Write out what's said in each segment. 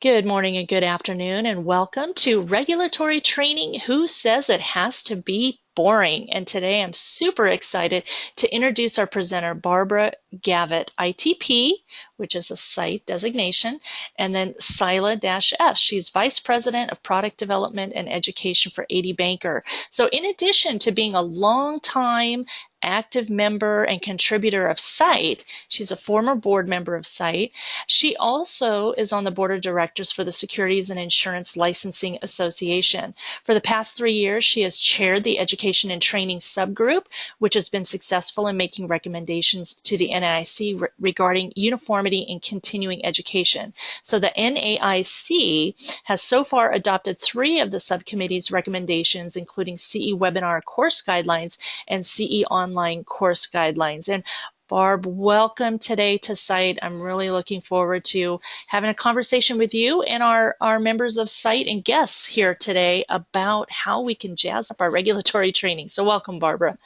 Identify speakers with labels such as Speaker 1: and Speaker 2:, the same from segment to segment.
Speaker 1: Good morning and good afternoon, and welcome to Regulatory Training. Who says it has to be boring? And today I'm super excited to introduce our presenter, Barbara Gavitt, ITP, which is a site designation, and then Sila-F. She's Vice President of Product Development and Education for AD Banker. So in addition to being a long-time active member and contributor of SITE, she's a former board member of SITE. She also is on the board of directors for the Securities and Insurance Licensing Association. For the past 3 years, she has chaired the Education and Training subgroup, which has been successful in making recommendations to the NAIC regarding uniformity in continuing education. So the NAIC has so far adopted 3 of the subcommittee's recommendations, including CE webinar course guidelines and CE online course guidelines. And Barb, welcome today to SITE. I'm really looking forward to having a conversation with you and our members of SITE and guests here today about how we can jazz up our regulatory training. So welcome, Barbara.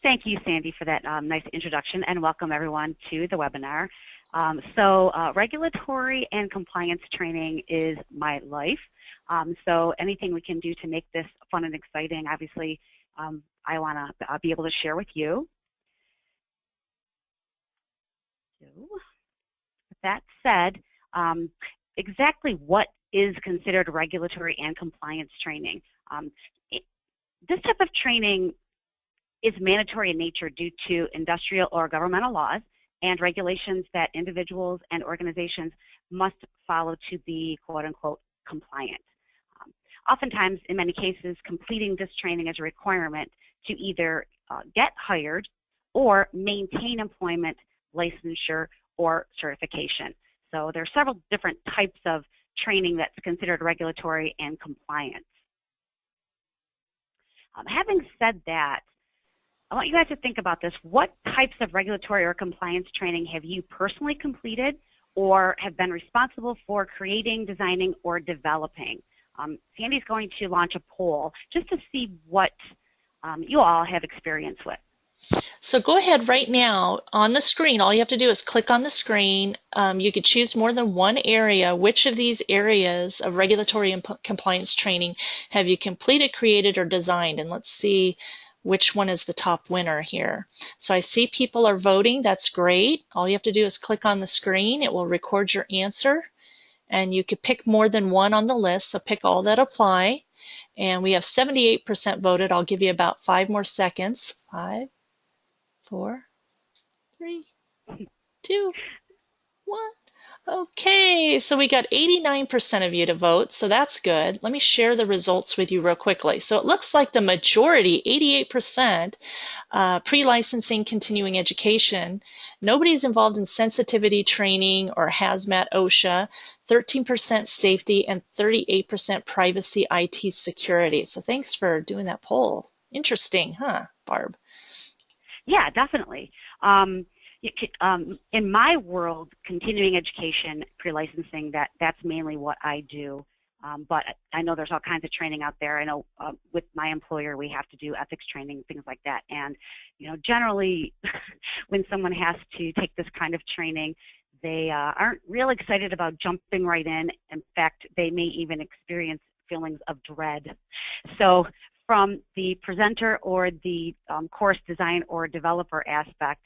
Speaker 2: Thank you, Sandy, for that nice introduction, and welcome everyone to the webinar. Regulatory and compliance training is my life. So anything we can do to make this fun and exciting, obviously, I want to be able to share with you. So, with that said, exactly what is considered regulatory and compliance training? This type of training is mandatory in nature due to industrial or governmental laws and regulations that individuals and organizations must follow to be quote-unquote compliant. Oftentimes, in many cases, completing this training is a requirement to either get hired or maintain employment, licensure, or certification. So there are several different types of training that's considered regulatory and compliance. Having said that, I want you guys to think about this. What types of regulatory or compliance training have you personally completed or have been responsible for creating, designing, or developing? Sandy's going to launch a poll just to see what you all have experience with.
Speaker 1: So go ahead right now on the screen. All you have to do is click on the screen. You could choose more than one area. Which of these areas of regulatory and compliance training have you completed, created, or designed? And let's see which one is the top winner here. So I see people are voting. That's great. All you have to do is click on the screen. It will record your answer. And you could pick more than one on the list, so pick all that apply. And we have 78% voted. I'll give you about 5 more seconds. 5, 4, 3, 2, 1. Okay, so we got 89% of you to vote, so that's good. Let me share the results with you real quickly. So it looks like the majority, 88%, pre-licensing continuing education. Nobody's involved in sensitivity training or hazmat OSHA, 13% safety, and 38% privacy IT security. So thanks for doing that poll. Interesting, huh, Barb?
Speaker 2: Yeah, definitely. In my world, continuing education, pre-licensing, that's mainly what I do. But I know there's all kinds of training out there. I know with my employer, we have to do ethics training, things like that. And, you know, generally, when someone has to take this kind of training, they aren't real excited about jumping right in. In fact, they may even experience feelings of dread. So from the presenter or the course design or developer aspect,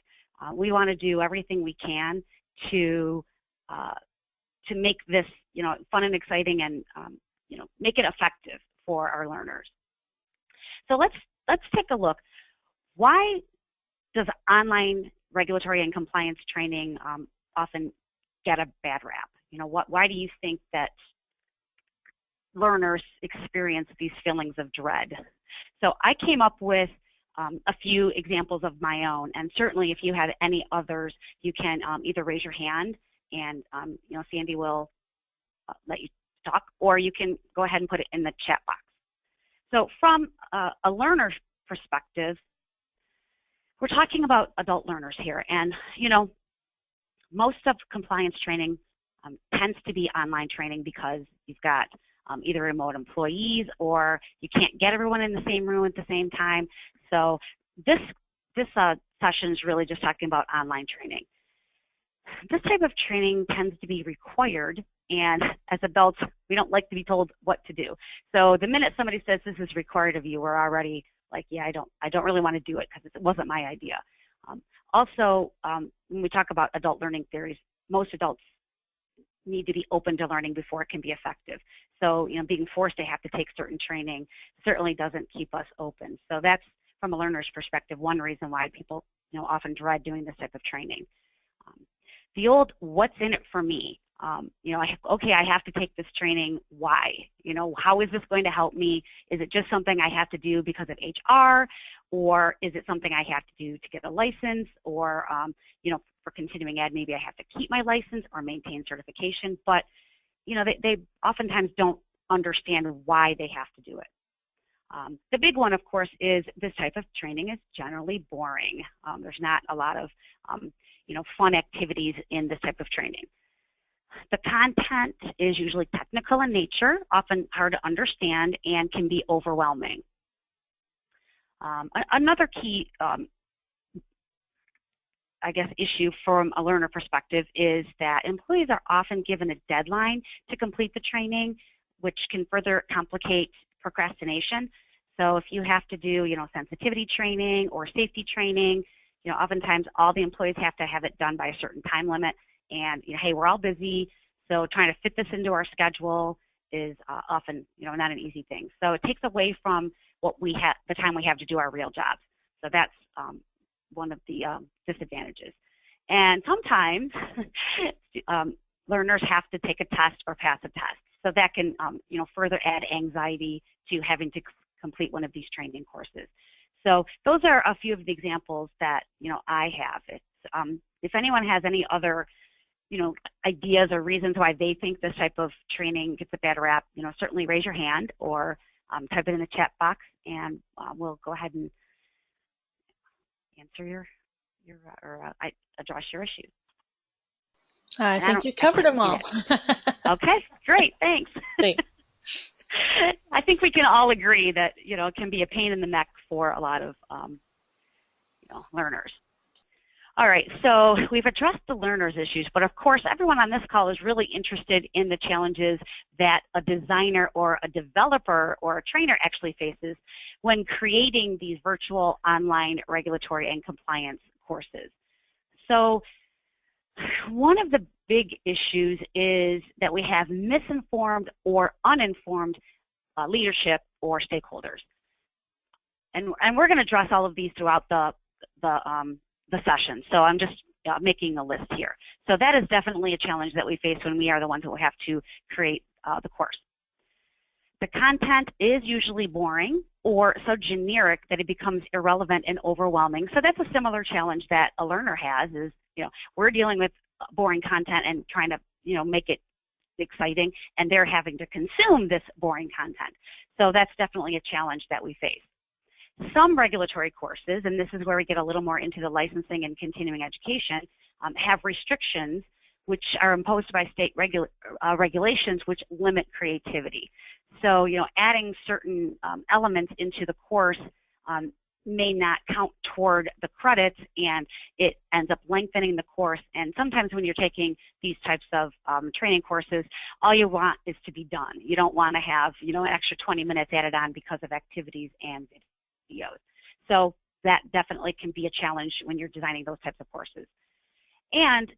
Speaker 2: we want to do everything we can to make this, you know, fun and exciting, and you know, make it effective for our learners. So let's take a look. Why does online regulatory and compliance training often get a bad rap? You know, why do you think that learners experience these feelings of dread? So I came up with a few examples of my own, and certainly if you have any others, you can either raise your hand and you know, Sandy will let you talk, or you can go ahead and put it in the chat box. So from a learner's perspective, we're talking about adult learners here, and you know, most of compliance training tends to be online training because you've got either remote employees or you can't get everyone in the same room at the same time. So this session is really just talking about online training. This type of training tends to be required, and as adults, we don't like to be told what to do. So the minute somebody says this is required of you, we're already like, yeah, I don't really want to do it because it wasn't my idea. Also, when we talk about adult learning theories, most adults need to be open to learning before it can be effective. So, being forced to have to take certain training certainly doesn't keep us open. So that's, from a learner's perspective, one reason why people, often dread doing this type of training. The old "what's in it for me?" Okay, I have to take this training. Why? How is this going to help me? Is it just something I have to do because of HR, or is it something I have to do to get a license, or for continuing ed, maybe I have to keep my license or maintain certification? But they oftentimes don't understand why they have to do it. The big one, of course, is this type of training is generally boring. There's not a lot of fun activities in this type of training. The content is usually technical in nature, often hard to understand, and can be overwhelming. Another key, issue from a learner perspective is that employees are often given a deadline to complete the training, which can further complicate procrastination. So if you have to do, sensitivity training or safety training, oftentimes all the employees have to have it done by a certain time limit. And, hey, we're all busy, so trying to fit this into our schedule is often, not an easy thing. So it takes away from the time we have to do our real jobs. So that's one of the disadvantages. And sometimes learners have to take a test or pass a test. So that can, further add anxiety to having to complete one of these training courses. So those are a few of the examples that, I have. It's, if anyone has any other, ideas or reasons why they think this type of training gets a bad rap, certainly raise your hand or type it in the chat box, and we'll go ahead and answer address your issues.
Speaker 1: I think you covered them all.
Speaker 2: Okay, great, thanks.
Speaker 1: Thanks.
Speaker 2: I think we can all agree that, it can be a pain in the neck for a lot of, learners. All right, so we've addressed the learners' issues, but of course, everyone on this call is really interested in the challenges that a designer or a developer or a trainer actually faces when creating these virtual online regulatory and compliance courses. So one of the big issues is that we have misinformed or uninformed leadership or stakeholders. And we're going to address all of these throughout the session. So I'm just making a list here. So that is definitely a challenge that we face when we are the ones who have to create the course. The content is usually boring or so generic that it becomes irrelevant and overwhelming. So that's a similar challenge that a learner has is, we're dealing with boring content and trying to, make it exciting, and they're having to consume this boring content. So that's definitely a challenge that we face. Some regulatory courses, and this is where we get a little more into the licensing and continuing education, have restrictions which are imposed by state regulations which limit creativity. So, adding certain elements into the course may not count toward the credits, and it ends up lengthening the course. And sometimes when you're taking these types of training courses, all you want is to be done. You don't want to have, an extra 20 minutes added on because of activities and videos. So that definitely can be a challenge when you're designing those types of courses. And,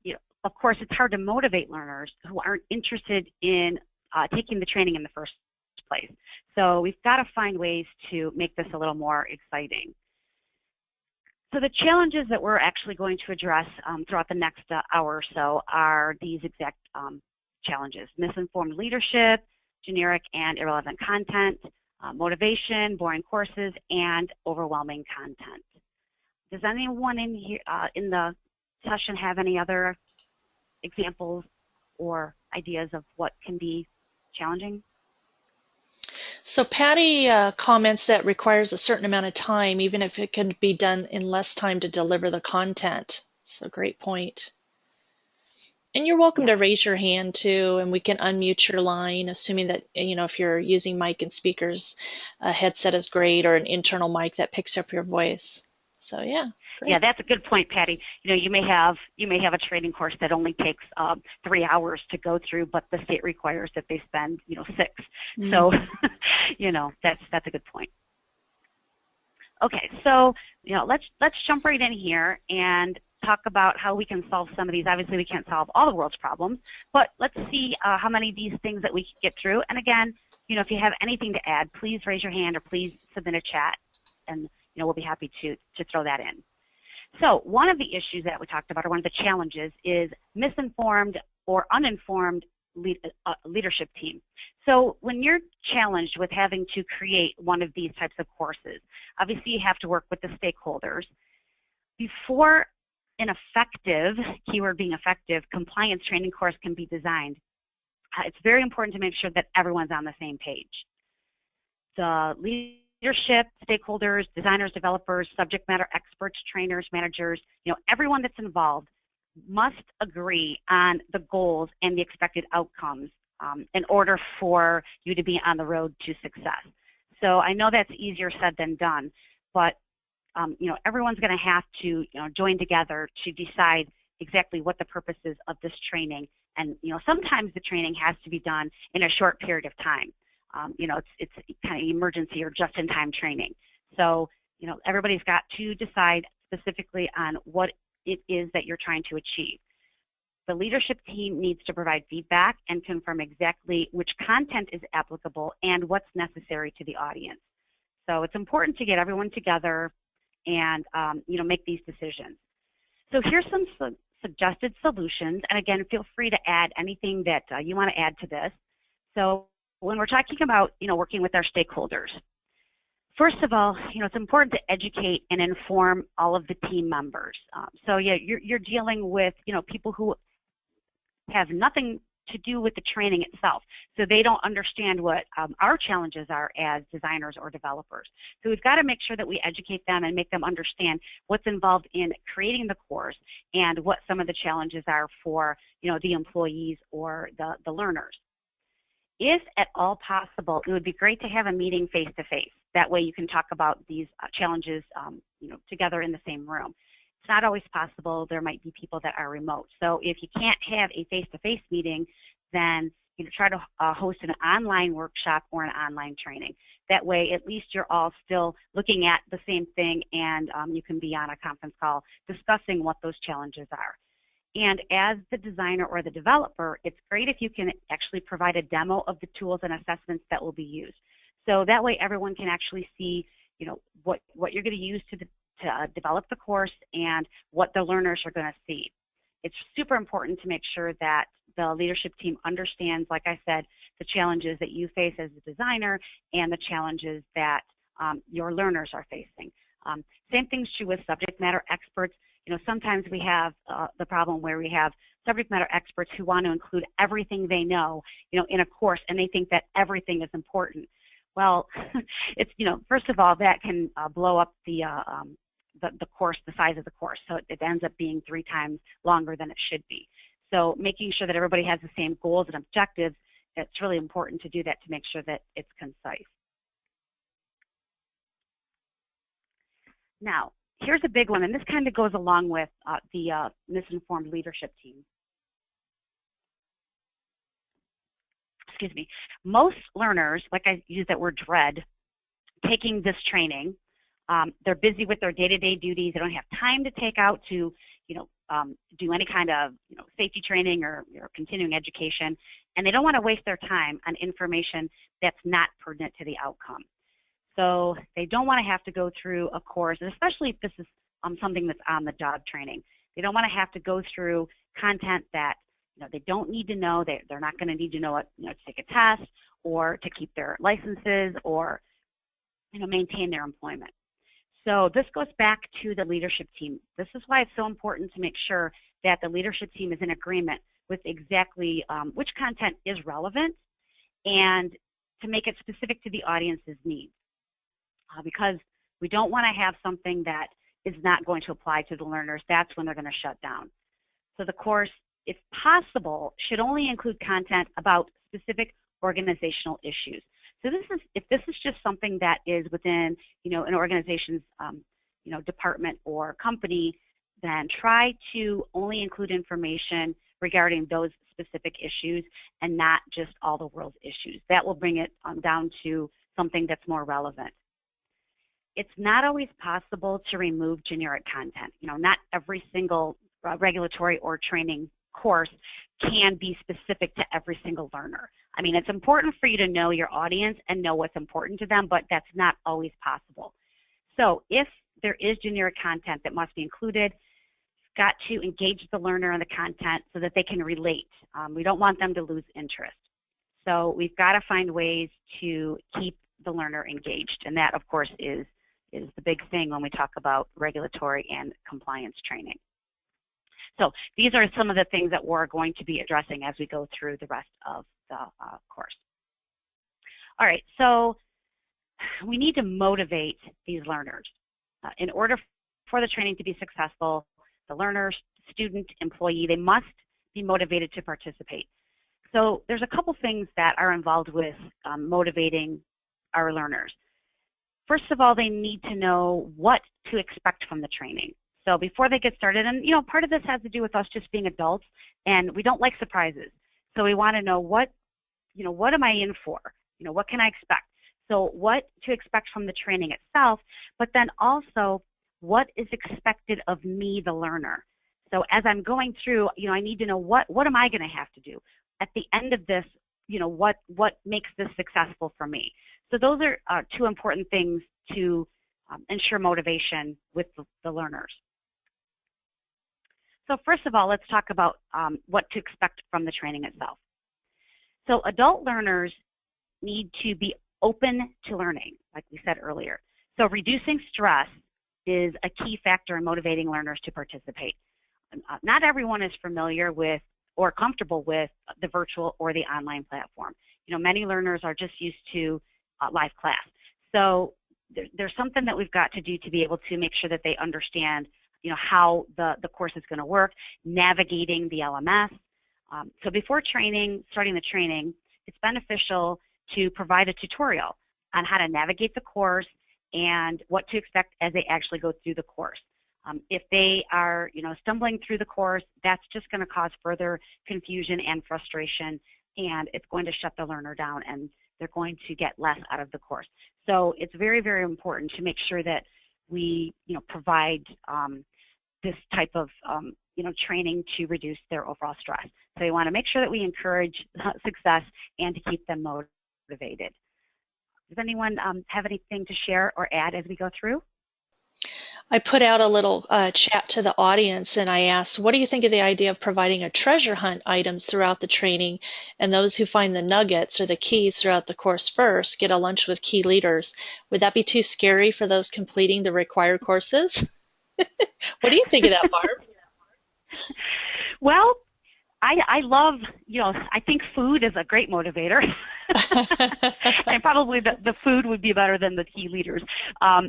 Speaker 2: of course, it's hard to motivate learners who aren't interested in taking the training in the first place. So we've got to find ways to make this a little more exciting. So the challenges that we're actually going to address throughout the next hour or so are these exact challenges: misinformed leadership, generic and irrelevant content, motivation, boring courses, and overwhelming content. Does anyone in here in the session have any other examples or ideas of what can be challenging?
Speaker 1: So Patty comments that requires a certain amount of time, even if it can be done in less time to deliver the content. So great point. And you're welcome to raise your hand too, and we can unmute your line, assuming that, if you're using mic and speakers, a headset is great, or an internal mic that picks up your voice. So yeah.
Speaker 2: Yeah, that's a good point, Patty. You may have a training course that only takes 3 hours to go through, but the state requires that they spend 6. So, that's a good point. Okay, so let's jump right in here and talk about how we can solve some of these. Obviously, we can't solve all the world's problems, but let's see how many of these things that we can get through. And again, if you have anything to add, please raise your hand or please submit a chat, and we'll be happy to throw that in. So one of the issues that we talked about, or one of the challenges, is misinformed or uninformed leadership team. So when you're challenged with having to create one of these types of courses, obviously you have to work with the stakeholders. Before an effective, keyword being effective, compliance training course can be designed, it's very important to make sure that everyone's on the same page. The leadership, stakeholders, designers, developers, subject matter experts, trainers, managers, everyone that's involved must agree on the goals and the expected outcomes in order for you to be on the road to success. So I know that's easier said than done, but everyone's going to have to join together to decide exactly what the purpose is of this training. And sometimes the training has to be done in a short period of time. It's kind of emergency or just-in-time training. So everybody's got to decide specifically on what it is that you're trying to achieve. The leadership team needs to provide feedback and confirm exactly which content is applicable and what's necessary to the audience. So it's important to get everyone together and make these decisions. So here's some suggested solutions, and again, feel free to add anything that you want to add to this. So when we're talking about working with our stakeholders, first of all, it's important to educate and inform all of the team members. So yeah, you're dealing with people who have nothing to do with the training itself. So they don't understand what our challenges are as designers or developers. So we've got to make sure that we educate them and make them understand what's involved in creating the course and what some of the challenges are for the employees or the learners. If at all possible, it would be great to have a meeting face-to-face. That way you can talk about these challenges together in the same room. It's not always possible. There might be people that are remote. So if you can't have a face-to-face meeting, then try to host an online workshop or an online training. That way, at least you're all still looking at the same thing, and you can be on a conference call discussing what those challenges are. And as the designer or the developer, it's great if you can actually provide a demo of the tools and assessments that will be used. So that way everyone can actually see, what you're going to use to develop the course and what the learners are going to see. It's super important to make sure that the leadership team understands, like I said, the challenges that you face as a designer and the challenges that your learners are facing. Same thing's true with subject matter experts. Sometimes we have the problem where we have subject matter experts who want to include everything they know, in a course, and they think that everything is important. Well, it's, first of all, that can blow up the course, the size of the course. So it ends up being 3 times longer than it should be. So making sure that everybody has the same goals and objectives, it's really important to do that to make sure that it's concise. Now, here's a big one, and this kind of goes along with the misinformed leadership team. Excuse me. Most learners, like I use that word dread, taking this training, they're busy with their day-to-day duties. They don't have time to take out to, do any kind of, safety training or continuing education, and they don't want to waste their time on information that's not pertinent to the outcome. So they don't want to have to go through a course, and especially if this is something that's on the job training. They don't want to have to go through content that they don't need to know. They're not going to need to know it, to take a test or to keep their licenses or maintain their employment. So this goes back to the leadership team. This is why it's so important to make sure that the leadership team is in agreement with exactly which content is relevant and to make it specific to the audience's needs. Because we don't want to have something that is not going to apply to the learners. That's when they're going to shut down. So the course, if possible, should only include content about specific organizational issues. So if this is just something that is within, an organization's, department or company, then try to only include information regarding those specific issues and not just all the world's issues. That will bring it down to something that's more relevant. It's not always possible to remove generic content. Not every single regulatory or training course can be specific to every single learner. I mean, it's important for you to know your audience and know what's important to them, but that's not always possible. So if there is generic content that must be included, you've got to engage the learner in the content so that they can relate. We don't want them to lose interest. So we've got to find ways to keep the learner engaged, and that, of course, is the big thing when we talk about regulatory and compliance training. So these are some of the things that we're going to be addressing as we go through the rest of the course. All right, so we need to motivate these learners. In order for the training to be successful, the learner, student, employee, they must be motivated to participate. So there's a couple things that are involved with motivating our learners. First of all, they need to know what to expect from the training. So before they get started, and part of this has to do with us just being adults, and we don't like surprises. So we want to know what am I in for? What can I expect? So what to expect from the training itself, but then also what is expected of me, the learner. So as I'm going through, I need to know what am I going to have to do at the end of this. What makes this successful for me? So those are two important things to ensure motivation with the learners. So first of all, let's talk about what to expect from the training itself. So adult learners need to be open to learning, like we said earlier. So reducing stress is a key factor in motivating learners to participate. Not everyone is familiar with or comfortable with the virtual or the online platform. Many learners are just used to live class. So there's something that we've got to do to be able to make sure that they understand, how the course is going to work, navigating the LMS. So before starting the training, it's beneficial to provide a tutorial on how to navigate the course and what to expect as they actually go through the course. If they are, stumbling through the course, that's just going to cause further confusion and frustration, and it's going to shut the learner down, and they're going to get less out of the course. So it's very, very important to make sure that we, provide this type of, training to reduce their overall stress. So we want to make sure that we encourage success and to keep them motivated. Does anyone have anything to share or add as we go through?
Speaker 1: I put out a little chat to the audience, and I asked, what do you think of the idea of providing a treasure hunt items throughout the training, and those who find the nuggets or the keys throughout the course first get a lunch with key leaders? Would that be too scary for those completing the required courses? What do you think of that, Barb?
Speaker 2: Well, I love, I think food is a great motivator. And probably the food would be better than the key leaders.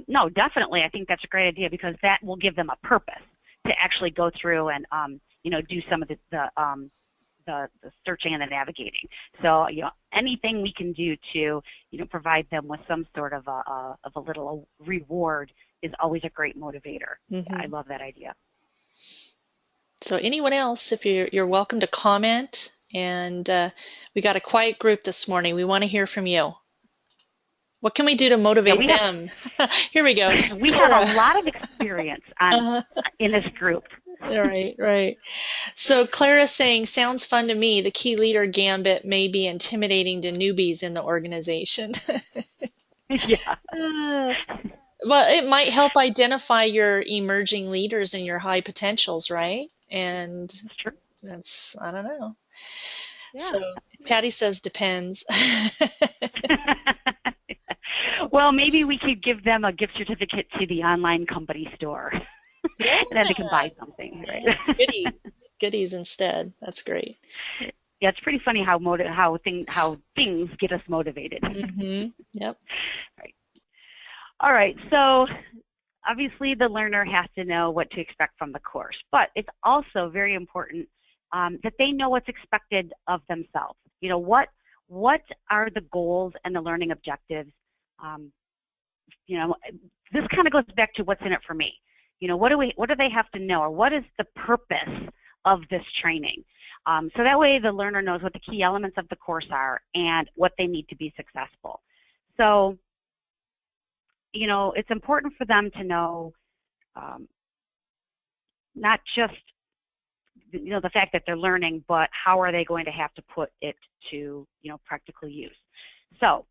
Speaker 2: No, definitely, I think that's a great idea because that will give them a purpose to actually go through and, do some of the searching and the navigating. So, anything we can do to, provide them with some sort of a little reward is always a great motivator.
Speaker 1: Mm-hmm.
Speaker 2: I love that idea.
Speaker 1: So anyone else, if you're welcome to comment, and we got a quiet group this morning. We want to hear from you. What can we do to motivate them? Here we go.
Speaker 2: We have a lot of experience in this group.
Speaker 1: Right. So Clara's saying, sounds fun to me. The key leader gambit may be intimidating to newbies in the organization.
Speaker 2: Yeah.
Speaker 1: Well, it might help identify your emerging leaders and your high potentials, right? And that's, I don't know. Yeah. So Patty says depends.
Speaker 2: Well, maybe we could give them a gift certificate to the online company store. Yeah. And then they can buy something, right?
Speaker 1: Yeah. Goodies instead. That's great.
Speaker 2: Yeah, it's pretty funny how things get us motivated.
Speaker 1: Mm-hmm. Yep.
Speaker 2: Right. All right, so obviously the learner has to know what to expect from the course, but it's also very important that they know what's expected of themselves. What are the goals and the learning objectives, this kind of goes back to what's in it for me. You know, what do they have to know, or what is the purpose of this training? So that way the learner knows what the key elements of the course are and what they need to be successful. So, you know, it's important for them to know not just, you know, the fact that they're learning, but how are they going to have to put it to, you know, practical use. So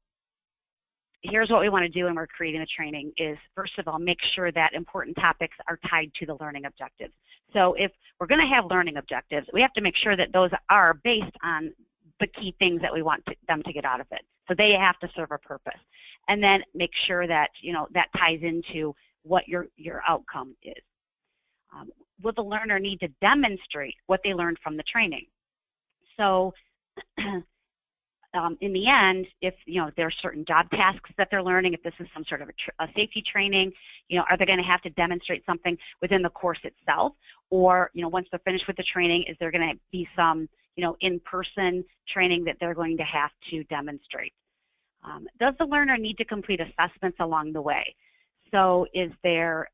Speaker 2: here's what we want to do when we're creating the training is, first of all, make sure that important topics are tied to the learning objectives. So if we're going to have learning objectives, we have to make sure that those are based on the key things that we want them to get out of it. So they have to serve a purpose. And then make sure that, you know, that ties into what your outcome is. Will the learner need to demonstrate what they learned from the training? So in the end, if, you know, there are certain job tasks that they're learning, if this is some sort of a safety training, you know, are they going to have to demonstrate something within the course itself? Or, you know, once they're finished with the training, is there going to be some, you know, in-person training that they're going to have to demonstrate? Does the learner need to complete assessments along the way? So is there,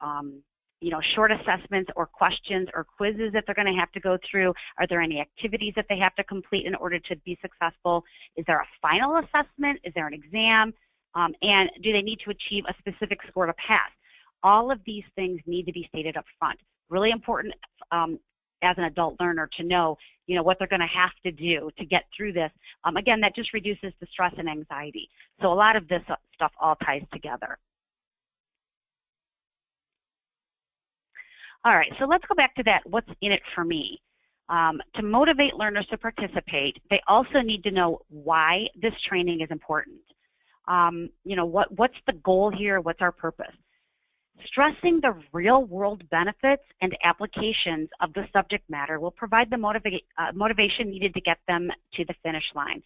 Speaker 2: you know, short assessments or questions or quizzes that they're going to have to go through? Are there any activities that they have to complete in order to be successful? Is there a final assessment? Is there an exam? And do they need to achieve a specific score to pass? All of these things need to be stated up front. Really important as an adult learner to know, you know, what they're going to have to do to get through this. Again, that just reduces the stress and anxiety. So a lot of this stuff all ties together. All right, so let's go back to that, what's in it for me. To motivate learners to participate, they also need to know why this training is important. You know, what's the goal here? What's our purpose? Stressing the real-world benefits and applications of the subject matter will provide the motivation needed to get them to the finish line.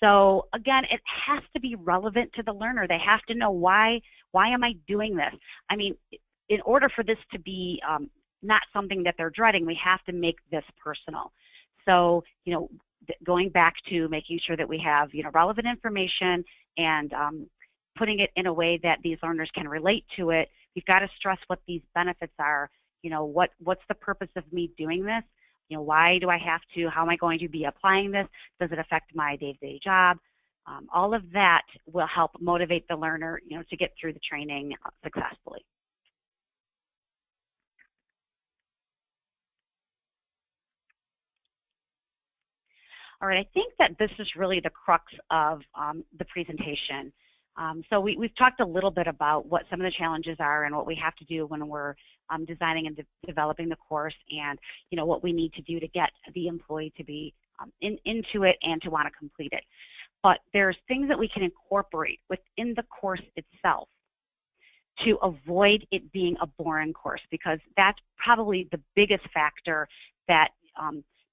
Speaker 2: So again, it has to be relevant to the learner. They have to know why am I doing this? I mean, in order for this to be not something that they're dreading, we have to make this personal. So, you know, going back to making sure that we have, you know, relevant information and putting it in a way that these learners can relate to it. We've got to stress what these benefits are. You know, what's the purpose of me doing this? You know, why do I have to? How am I going to be applying this? Does it affect my day-to-day job? All of that will help motivate the learner, you know, to get through the training successfully. All right, I think that this is really the crux of the presentation. So we've talked a little bit about what some of the challenges are and what we have to do when we're designing and developing the course, and, you know, what we need to do to get the employee to be into it and to want to complete it. But there's things that we can incorporate within the course itself to avoid it being a boring course, because that's probably the biggest factor that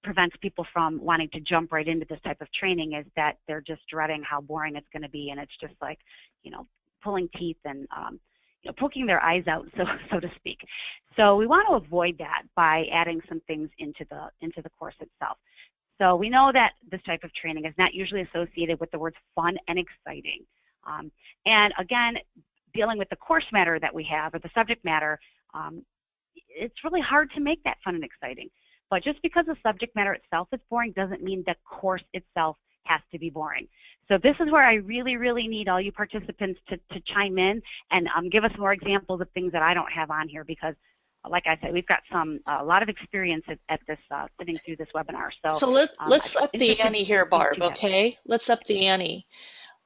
Speaker 2: prevents people from wanting to jump right into this type of training, is that they're just dreading how boring it's going to be, and it's just like, you know, pulling teeth and you know, poking their eyes out, so to speak. So we want to avoid that by adding some things into the course itself. So we know that this type of training is not usually associated with the words fun and exciting. And again, dealing with the course matter that we have, or the subject matter, it's really hard to make that fun and exciting. But just because the subject matter itself is boring doesn't mean the course itself has to be boring. So this is where I really, really need all you participants to chime in and give us more examples of things that I don't have on here, because, like I said, we've got a lot of experience at this, sitting through this webinar. So
Speaker 1: let's up the ante here, Barb, okay? Let's up the ante.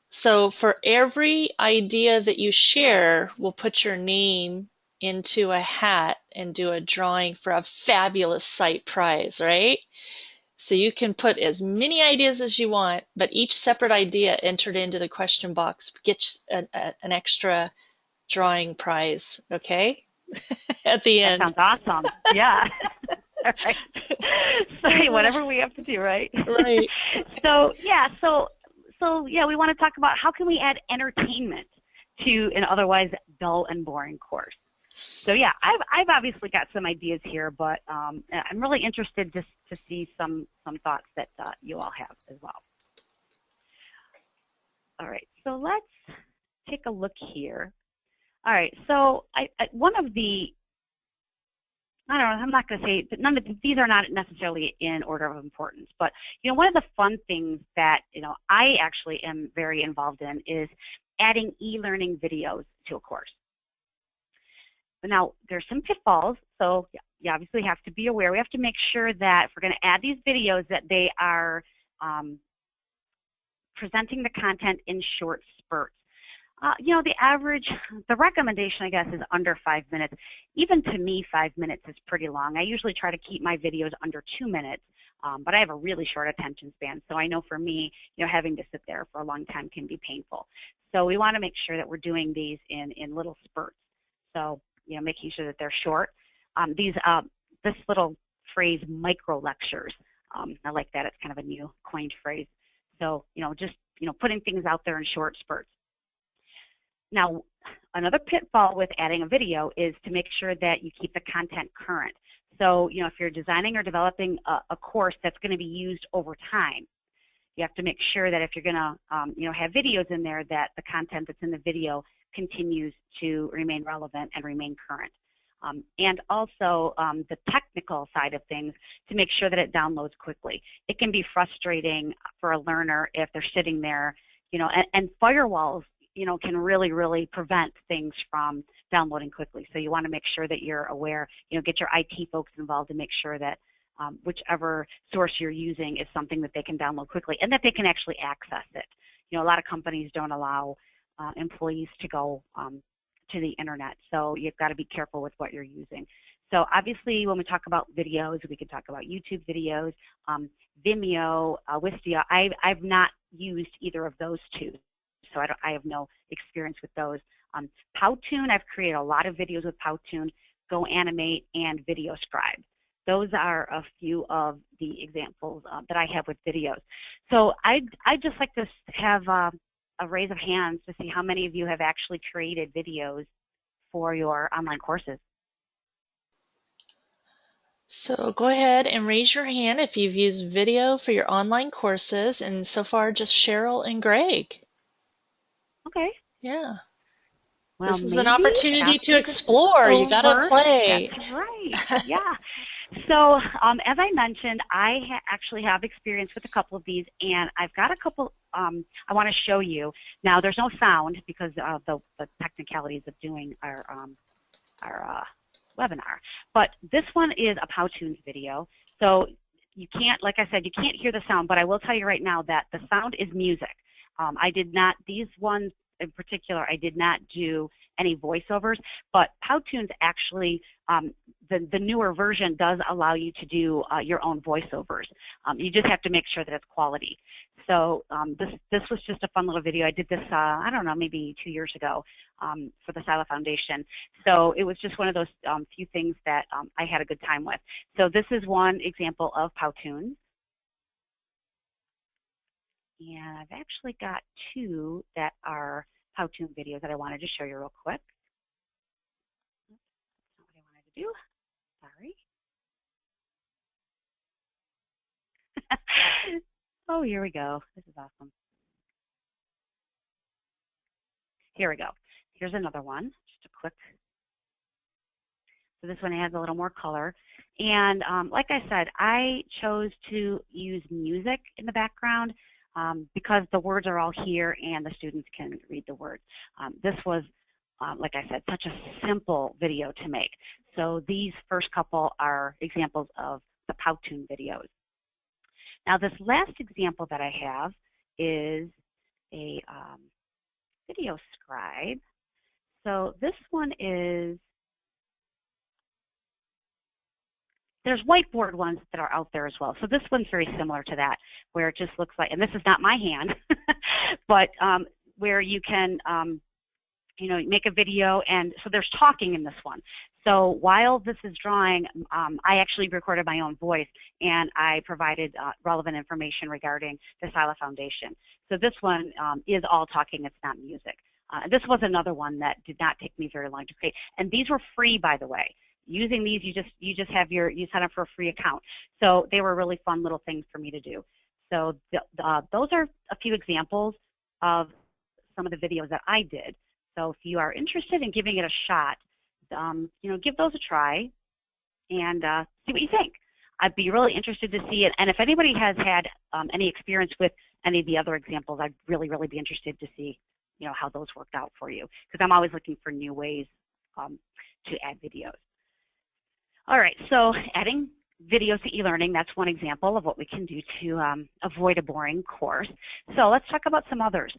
Speaker 1: So for every idea that you share, we'll put your name into a hat and do a drawing for a fabulous site prize, right? So you can put as many ideas as you want, but each separate idea entered into the question box gets an extra drawing prize, okay? At the end.
Speaker 2: That sounds awesome. Yeah. All right. So whatever we have to do, right?
Speaker 1: Right.
Speaker 2: So yeah, we want to talk about how can we add entertainment to an otherwise dull and boring course. So yeah, I've obviously got some ideas here, but I'm really interested to see some thoughts that you all have as well. All right, so let's take a look here. All right, so one of the, I don't know, I'm not going to say, but none of these are not necessarily in order of importance, but, you know, one of the fun things that, you know, I actually am very involved in is adding e-learning videos to a course. Now, there's some pitfalls, so you obviously have to be aware. We have to make sure that if we're going to add these videos that they are presenting the content in short spurts. You know, the recommendation, I guess, is under 5 minutes. Even to me, 5 minutes is pretty long. I usually try to keep my videos under 2 minutes, but I have a really short attention span. So I know for me, you know, having to sit there for a long time can be painful. So we want to make sure that we're doing these in little spurts. So, you know, making sure that they're short. This little phrase, micro lectures, I like that. It's kind of a new coined phrase. So, you know, just, you know, putting things out there in short spurts. Now, another pitfall with adding a video is to make sure that you keep the content current. So, you know, if you're designing or developing a course that's going to be used over time, you have to make sure that if you're going to, you know, have videos in there, that the content that's in the video continues to remain relevant and remain current. And also the technical side of things, to make sure that it downloads quickly. It can be frustrating for a learner if they're sitting there, you know, and firewalls, you know, can really, really prevent things from downloading quickly. So you want to make sure that you're aware, you know, get your IT folks involved and make sure that whichever source you're using is something that they can download quickly and that they can actually access it. You know, a lot of companies don't allow employees to go to the internet, so you've got to be careful with what you're using. So obviously, when we talk about videos, we can talk about YouTube videos, Vimeo, Wistia. I've not used either of those two, so I have no experience with those. Powtoon, I've created a lot of videos with Powtoon, GoAnimate, and VideoScribe. Those are a few of the examples that I have with videos. So I'd just like to have a raise of hands to see how many of you have actually created videos for your online courses.
Speaker 1: So go ahead and raise your hand if you've used video for your online courses, and so far just Cheryl and Greg.
Speaker 2: Okay.
Speaker 1: Yeah.
Speaker 2: Well,
Speaker 1: this is an opportunity to explore. You got to play.
Speaker 2: That's right. Yeah. So as I mentioned, I actually have experience with a couple of these, and I've got a couple I want to show you. Now, there's no sound because of the technicalities of doing our webinar, but this one is a Powtoon video. So you can't, like I said, you can't hear the sound, but I will tell you right now that the sound is music. I did not, these ones in particular, I did not do any voiceovers, but Powtoon's actually, the newer version does allow you to do your own voiceovers. You just have to make sure that it's quality. So this was just a fun little video. I did this, I don't know, maybe 2 years ago for the Sila Foundation. So it was just one of those few things that I had a good time with. So this is one example of Powtoon. And I've actually got two that are Powtoon videos that I wanted to show you real quick. That's not what I wanted to do. Sorry. Oh, here we go. This is awesome. Here we go. Here's another one. Just a quick. So this one has a little more color. And like I said, I chose to use music in the background because the words are all here and the students can read the words. This was, like I said, such a simple video to make. So these first couple are examples of the Powtoon videos. Now this last example that I have is a VideoScribe. So this one is, there's whiteboard ones that are out there as well. So this one's very similar to that, where it just looks like, and this is not my hand, but where you can, you know, make a video, and so there's talking in this one. So while this is drawing, I actually recorded my own voice, and I provided relevant information regarding the Sila Foundation. So this one is all talking, it's not music. This was another one that did not take me very long to create, and these were free, by the way. Using these, you just have you sign up for a free account. So they were really fun little things for me to do. So those are a few examples of some of the videos that I did. So if you are interested in giving it a shot, give those a try and see what you think. I'd be really interested to see it. And if anybody has had any experience with any of the other examples, I'd really, really be interested to see, how those worked out for you, because I'm always looking for new ways to add videos. All right, so adding videos to e-learning, that's one example of what we can do to avoid a boring course. So let's talk about some others.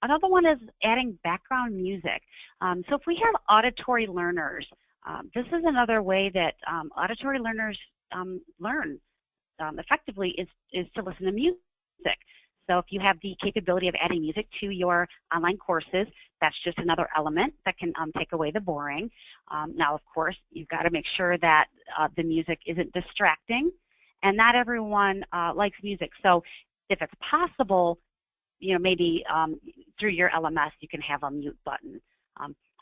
Speaker 2: Another one is adding background music. So if we have auditory learners, this is another way that auditory learners learn effectively is to listen to music. So if you have the capability of adding music to your online courses, that's just another element that can take away the boring. Now, of course, you've got to make sure that the music isn't distracting, and not everyone likes music. So if it's possible, maybe through your LMS, you can have a mute button.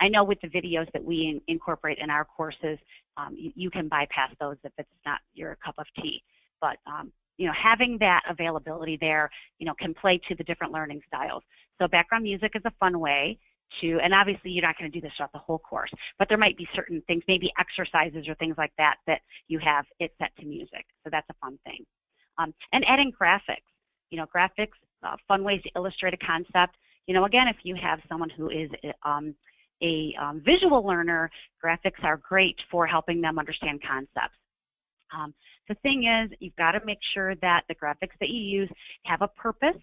Speaker 2: I know with the videos that we incorporate in our courses, you can bypass those if it's not your cup of tea. But having that availability there, can play to the different learning styles. So background music is a fun way to, and obviously you're not going to do this throughout the whole course, but there might be certain things, maybe exercises or things like that, that you have it set to music. So that's a fun thing. And adding graphics. Graphics, fun ways to illustrate a concept. Again, if you have someone who is a visual learner, graphics are great for helping them understand concepts. The thing is, you've got to make sure that the graphics that you use have a purpose.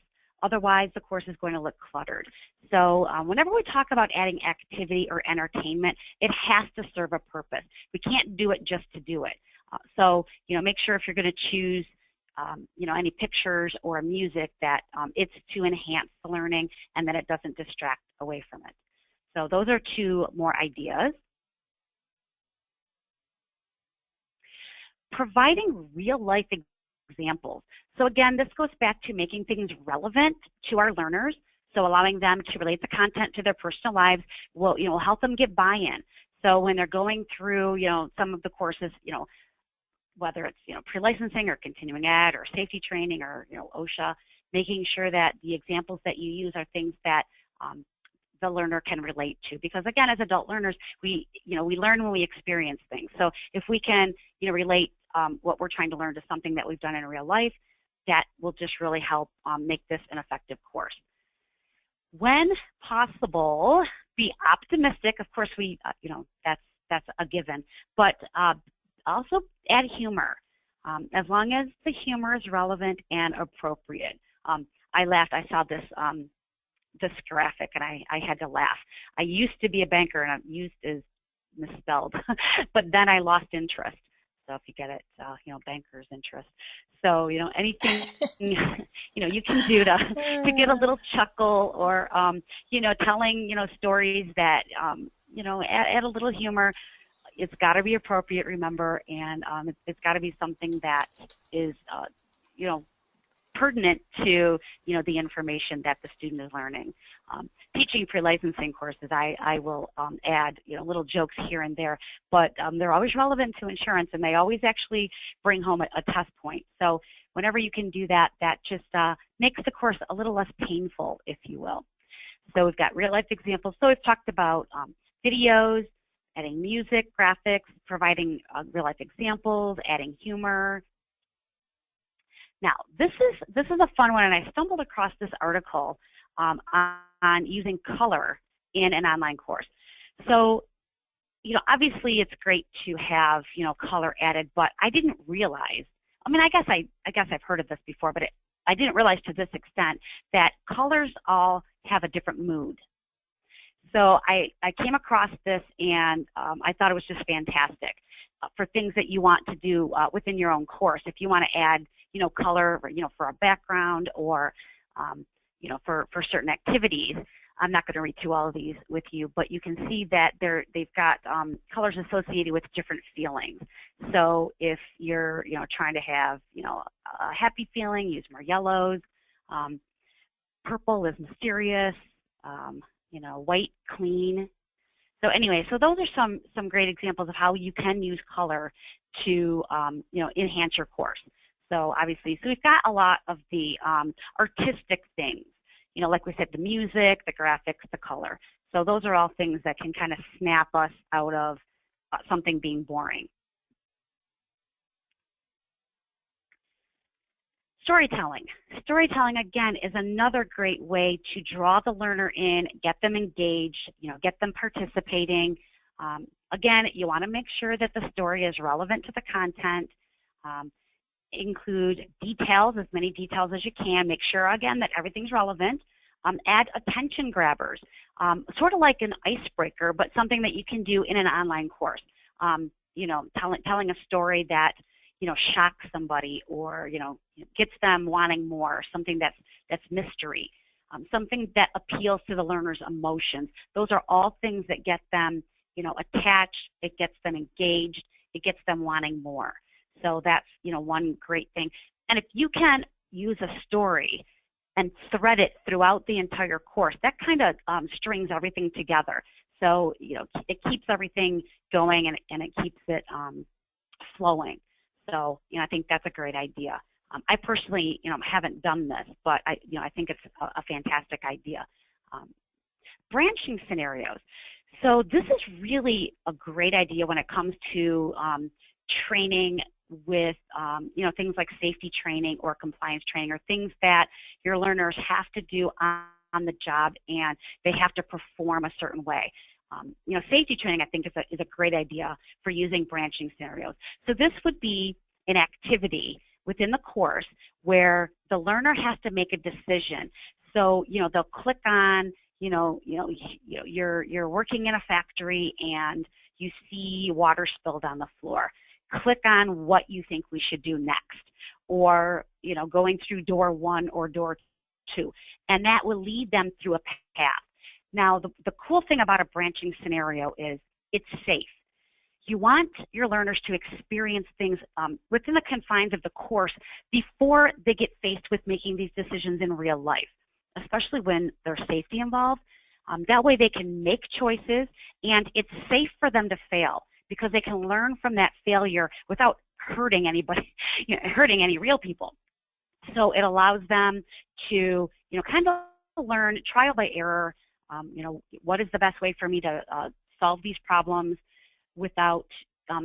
Speaker 2: Otherwise, the course is going to look cluttered. So whenever we talk about adding activity or entertainment, it has to serve a purpose. We can't do it just to do it. So make sure if you're going to choose any pictures or music that it's to enhance the learning and that it doesn't distract away from it. So those are two more ideas. Providing real-life examples. So again, this goes back to making things relevant to our learners. So allowing them to relate the content to their personal lives will, help them get buy-in. So when they're going through, some of the courses, whether it's, pre-licensing or continuing ed or safety training or, OSHA, making sure that the examples that you use are things that the learner can relate to. Because again, as adult learners, we learn when we experience things. So if we can, relate what we're trying to learn to something that we've done in real life, that will just really help make this an effective course. When possible, be optimistic. Of course, we, that's a given. But also add humor, as long as the humor is relevant and appropriate. I laughed. I saw this this graphic and I had to laugh. I used to be a banker, and used is misspelled, but then I lost interest. So if you get it, banker's interest. So, anything, you can do to get a little chuckle or, telling, stories that, add a little humor. It's got to be appropriate, remember, and it's got to be something that is, pertinent to, the information that the student is learning. Teaching pre-licensing courses, I will add, little jokes here and there, but they're always relevant to insurance, and they always actually bring home a test point. So whenever you can do that, that just makes the course a little less painful, if you will. So we've got real-life examples. So we've talked about videos, adding music, graphics, providing real-life examples, adding humor. Now, this is a fun one, and I stumbled across this article on using color in an online course. So, obviously it's great to have, color added, but I didn't realize, I guess I've heard of this before, but I didn't realize to this extent that colors all have a different mood. So I came across this, and I thought it was just fantastic for things that you want to do within your own course. If you want to add, color, for a background or, for certain activities. I'm not going to read through all of these with you, but you can see that they've got colors associated with different feelings. So if you're, trying to have, a happy feeling, use more yellows. Purple is mysterious. White, clean. So anyway, so those are some great examples of how you can use color to, enhance your course. So obviously, so we've got a lot of the artistic things. like we said, the music, the graphics, the color. So those are all things that can kind of snap us out of something being boring. Storytelling. Storytelling, again, is another great way to draw the learner in, get them engaged, get them participating. Again, you want to make sure that the story is relevant to the content. Include details, as many details as you can. Make sure, again, that everything's relevant. Add attention grabbers, sort of like an icebreaker, but something that you can do in an online course. Telling a story that shocks somebody, or gets them wanting more, something that's mystery, something that appeals to the learner's emotions. Those are all things that get them attached, it gets them engaged, it gets them wanting more. So that's one great thing. And if you can use a story and thread it throughout the entire course, that kind of strings everything together. So it keeps everything going, and it keeps it flowing. So I think that's a great idea. I personally haven't done this, but I think it's a fantastic idea. Branching scenarios. So this is really a great idea when it comes to training with things like safety training or compliance training, or things that your learners have to do on the job and they have to perform a certain way. Safety training, I think, is a great idea for using branching scenarios. So this would be an activity within the course where the learner has to make a decision. So they'll click on you're working in a factory and you see water spilled on the floor. Click on what you think we should do next, or going through door 1 or door 2, and that will lead them through a path. Now, the cool thing about a branching scenario is it's safe. You want your learners to experience things within the confines of the course before they get faced with making these decisions in real life, especially when there's safety involved. That way they can make choices, and it's safe for them to fail, because they can learn from that failure without hurting anybody, hurting any real people. So it allows them to, kind of learn trial by error. What is the best way for me to solve these problems without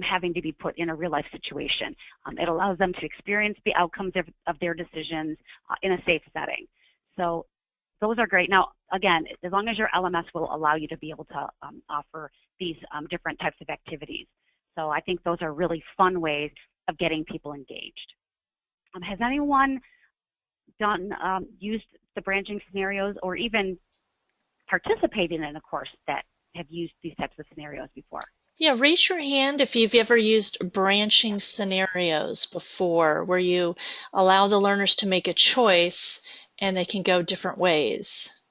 Speaker 2: having to be put in a real life situation. It allows them to experience the outcomes of their decisions in a safe setting. So those are great. Now, again, as long as your LMS will allow you to be able to offer these different types of activities. So I think those are really fun ways of getting people engaged. Has anyone used the branching scenarios, or even participated in a course that have used these types of scenarios before?
Speaker 1: Yeah, raise your hand if you've ever used branching scenarios before, where you allow the learners to make a choice and they can go different ways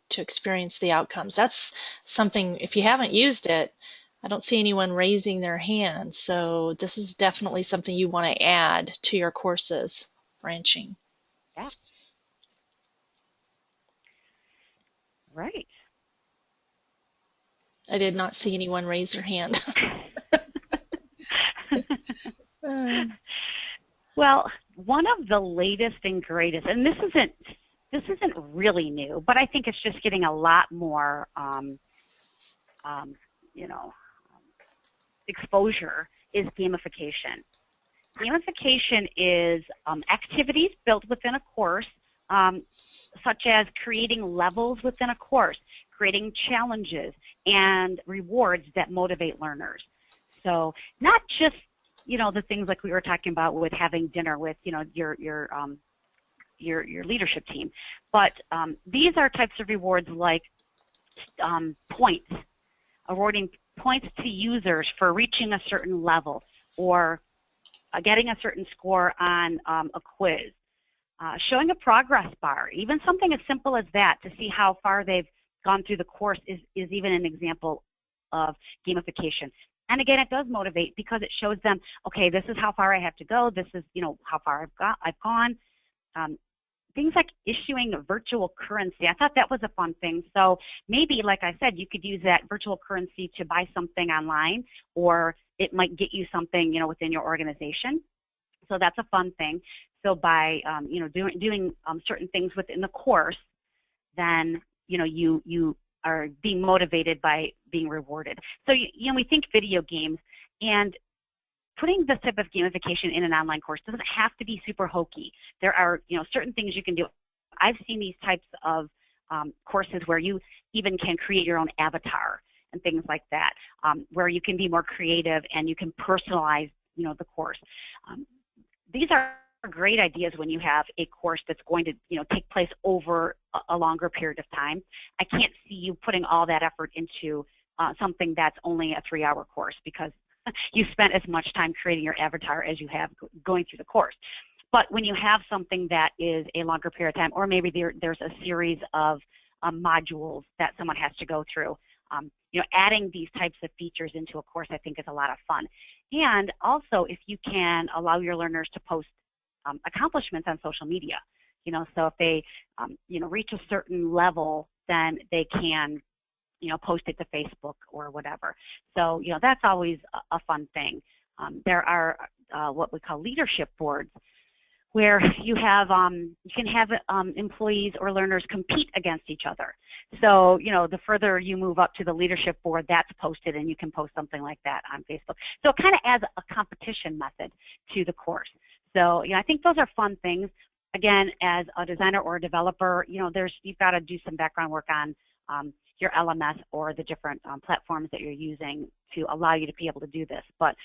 Speaker 1: to experience the outcomes. That's something, if you haven't used it, I don't see anyone raising their hand. So this is definitely something you want to add to your courses, branching.
Speaker 2: Yeah. Right.
Speaker 1: I did not see anyone raise their hand.
Speaker 2: Well, one of the latest and greatest, and this isn't really new, but I think it's just getting a lot more, exposure, is gamification. Gamification is activities built within a course, such as creating levels within a course, creating challenges and rewards that motivate learners. So not just, the things like we were talking about with having dinner with, your leadership team, but these are types of rewards like points, awarding points to users for reaching a certain level, or getting a certain score on a quiz, showing a progress bar, even something as simple as that to see how far they've gone through the course is even an example of gamification. And again, it does motivate because it shows them, okay, this is how far I have to go. This is, how far I've gone. Things like issuing virtual currency. I thought that was a fun thing. So maybe, like I said, you could use that virtual currency to buy something online, or it might get you something, within your organization. So that's a fun thing. So by, doing certain things within the course, then you are being motivated by being rewarded. So we think video games, and putting this type of gamification in an online course doesn't have to be super hokey. There are certain things you can do. I've seen these types of courses where you even can create your own avatar and things like that, where you can be more creative and you can personalize the course. These are great ideas when you have a course that's going to take place over a longer period of time. I can't see you putting all that effort into something that's only a 3-hour course, because you spent as much time creating your avatar as you have going through the course. But when you have something that is a longer period of time, or maybe there's a series of modules that someone has to go through, adding these types of features into a course, I think, is a lot of fun. And also, if you can allow your learners to post accomplishments on social media, so if they, reach a certain level, then they can, post it to Facebook or whatever. So, that's always a fun thing. There are what we call leadership boards, where you can have employees or learners compete against each other. So, the further you move up to the leadership board, that's posted, and you can post something like that on Facebook. So it kind of adds a competition method to the course. So, I think those are fun things. Again, as a designer or a developer, you've got to do some background work on your LMS or the different platforms that you're using to allow you to be able to do this. But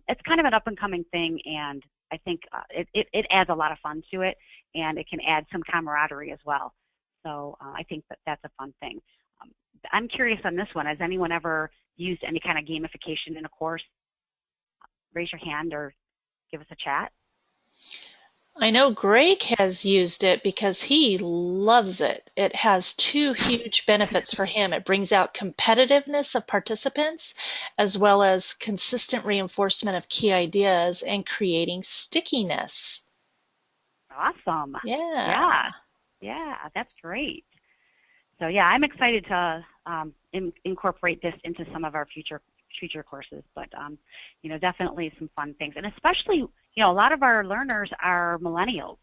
Speaker 2: it's kind of an up-and-coming thing, and I think it adds a lot of fun to it, and it can add some camaraderie as well. So I think that's a fun thing. I'm curious on this one. Has anyone ever used any kind of gamification in a course? Raise your hand or give us a chat.
Speaker 1: I know Greg has used it because he loves it. It has two huge benefits for him. It brings out competitiveness of participants, as well as consistent reinforcement of key ideas and creating stickiness.
Speaker 2: Awesome.
Speaker 1: Yeah.
Speaker 2: Yeah, that's great. So yeah, I'm excited to incorporate this into some of our future courses, but definitely some fun things. And especially, a lot of our learners are millennials,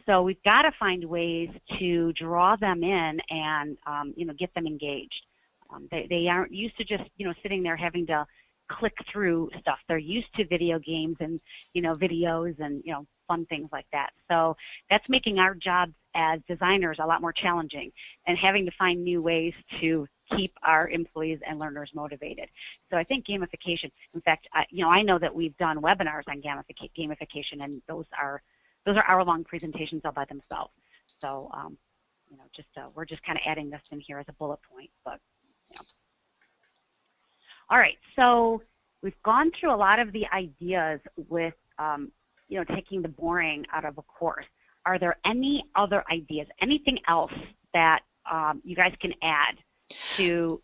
Speaker 2: so we've got to find ways to draw them in and get them engaged. They aren't used to just sitting there having to click through stuff. They're used to video games and videos and fun things like that. So that's making our jobs as designers a lot more challenging, and having to find new ways to keep our employees and learners motivated. So I think gamification, in fact, I know that we've done webinars on gamification, and those are hour-long presentations all by themselves. So we're just kind of adding this in here as a bullet point. But all right, so we've gone through a lot of the ideas with taking the boring out of a course. Are there any other ideas, anything else that you guys can add to?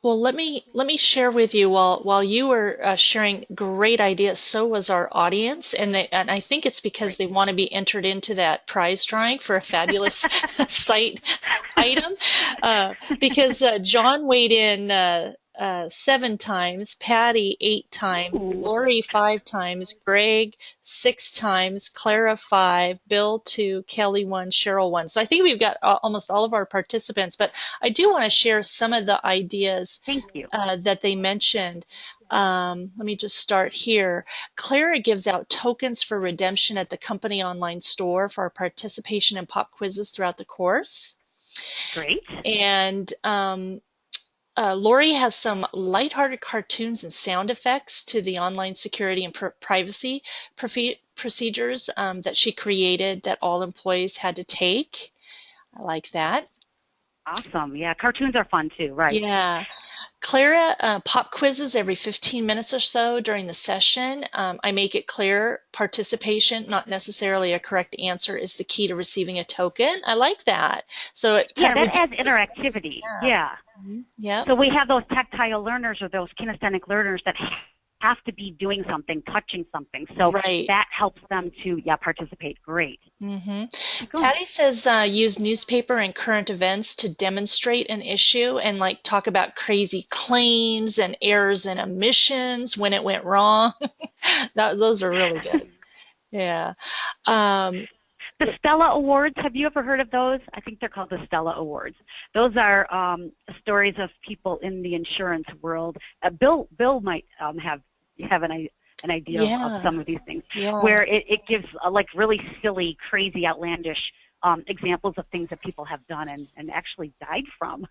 Speaker 1: Well, let me share with you, while you were sharing great ideas, so was our audience, and I think it's because they want to be entered into that prize drawing for a fabulous site item, because John weighed in 7 times, Patty 8 times, Lori 5 times, Greg 6 times, Clara 5, Bill 2, Kelly 1, Cheryl 1. So I think we've got almost all of our participants, but I do want to share some of the ideas that they mentioned. Let me just start here. Clara gives out tokens for redemption at the company online store for our participation in pop quizzes throughout the course.
Speaker 2: Great.
Speaker 1: And Lori has some lighthearted cartoons and sound effects to the online security and privacy procedures that she created that all employees had to take. I like that.
Speaker 2: Awesome. Yeah, cartoons are fun too, right?
Speaker 1: Yeah. Clara, pop quizzes every 15 minutes or so during the session. I make it clear participation, not necessarily a correct answer, is the key to receiving a token. I like that. So it kind of
Speaker 2: adds interactivity. Yeah.
Speaker 1: Yeah.
Speaker 2: So we have those tactile learners or those kinesthetic learners that have to be doing something, touching something. So that helps them to participate. Great.
Speaker 1: Patty says use newspaper and current events to demonstrate an issue and talk about crazy claims and errors and omissions when it went wrong. Those are really good. Yeah.
Speaker 2: The Stella Awards, have you ever heard of those? I think they're called the Stella Awards. Those are stories of people in the insurance world. Bill might have an idea of some of these things, where it gives like really silly, crazy, outlandish examples of things that people have done and actually died from.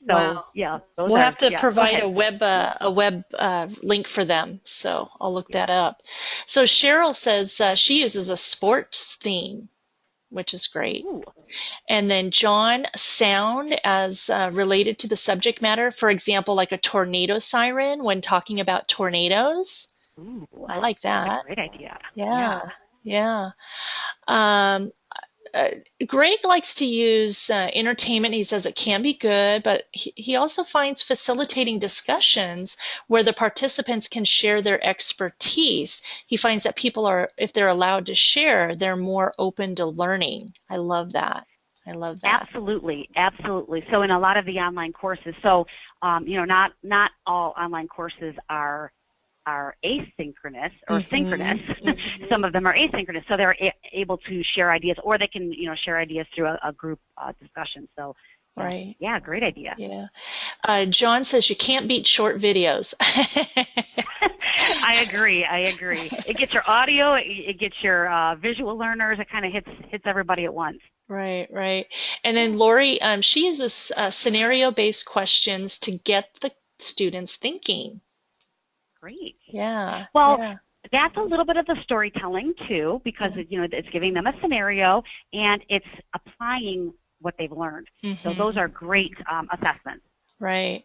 Speaker 2: So yeah,
Speaker 1: we'll have to provide a web link for them. So I'll look that up. So Cheryl says she uses a sports theme, which is great.
Speaker 2: Ooh.
Speaker 1: And then John, sound as related to the subject matter. For example, like a tornado siren when talking about tornadoes.
Speaker 2: Ooh,
Speaker 1: I like that.
Speaker 2: That's a great idea.
Speaker 1: Yeah. Greg likes to use entertainment. He says it can be good, but he also finds facilitating discussions where the participants can share their expertise. He finds that people are, if they're allowed to share, they're more open to learning. I love that.
Speaker 2: Absolutely. So in a lot of the online courses, not all online courses are asynchronous or synchronous. Some of them are asynchronous, so they're able to share ideas, or they can, share ideas through a group discussion. So,
Speaker 1: right.
Speaker 2: Yeah, great idea.
Speaker 1: Yeah. John says you can't beat short videos.
Speaker 2: I agree. It gets your audio, it gets your visual learners. It kind of hits everybody at once.
Speaker 1: Right. And then Lori, she uses scenario-based questions to get the students thinking.
Speaker 2: Great.
Speaker 1: Yeah.
Speaker 2: Well, that's a little bit of the storytelling too, because it's giving them a scenario and it's applying what they've learned. So those are great assessments.
Speaker 1: Right.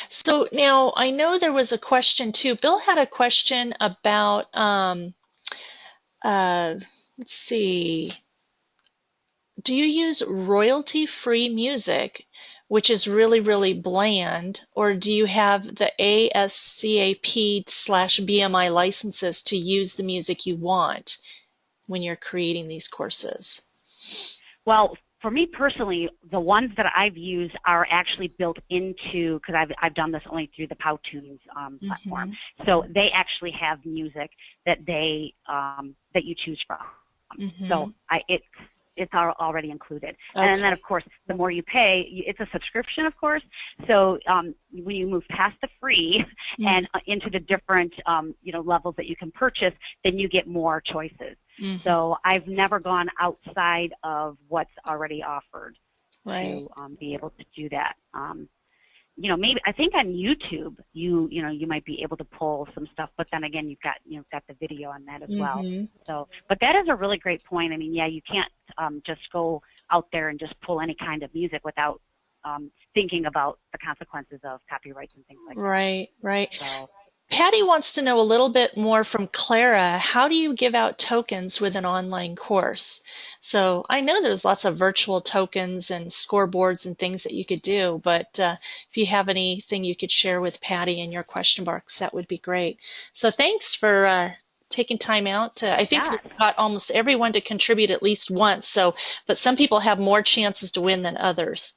Speaker 1: So now I know there was a question too. Bill had a question about let's see. Do you use royalty-free music, which is really, really bland, or do you have the ASCAP/BMI licenses to use the music you want when you're creating these courses?
Speaker 2: Well, for me personally, the ones that I've used are actually built into, because I've done this only through the Powtoons platform. So they actually have music that that you choose from. So it's already included. Okay. And then, of course, the more you pay, it's a subscription, of course. So when you move past the free and into the different, levels that you can purchase, then you get more choices. So I've never gone outside of what's already offered to be able to do that. Maybe I think on YouTube you might be able to pull some stuff, but then again you've got the video on that as well. So, but that is a really great point. I mean, you can't just go out there and just pull any kind of music without thinking about the consequences of copyrights and things like that.
Speaker 1: Right. So, Patty wants to know a little bit more from Clara. How do you give out tokens with an online course? So I know there's lots of virtual tokens and scoreboards and things that you could do, but if you have anything you could share with Patty in your question box, that would be great. So thanks for taking time out. I think we've got almost everyone to contribute at least once. But some people have more chances to win than others.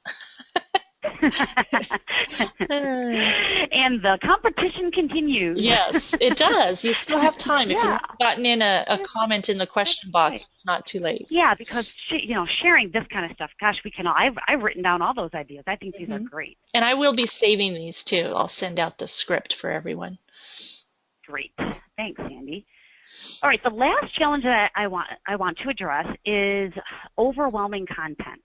Speaker 2: And the competition continues.
Speaker 1: Yes, it does. You still have time. If you've gotten in a comment in the question box, it's not too late.
Speaker 2: Yeah, because sharing this kind of stuff, gosh, we can. I've written down all those ideas. I think these are great.
Speaker 1: And I will be saving these too. I'll send out the script for everyone.
Speaker 2: Great. Thanks, Sandy. All right, the last challenge that I want to address is overwhelming content.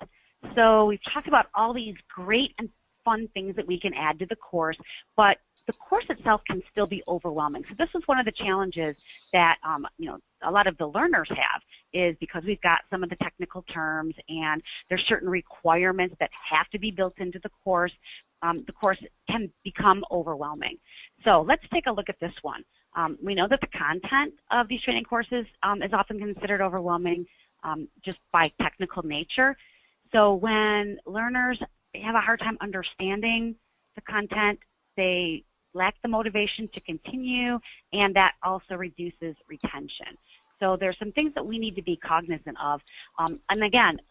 Speaker 2: So we've talked about all these great and fun things that we can add to the course, but the course itself can still be overwhelming. So this is one of the challenges that a lot of the learners have, is because we've got some of the technical terms and there's certain requirements that have to be built into the course can become overwhelming. So let's take a look at this one. We know that the content of these training courses is often considered overwhelming just by technical nature. So when learners have a hard time understanding the content, they lack the motivation to continue, and that also reduces retention. So there's some things that we need to be cognizant of. And again,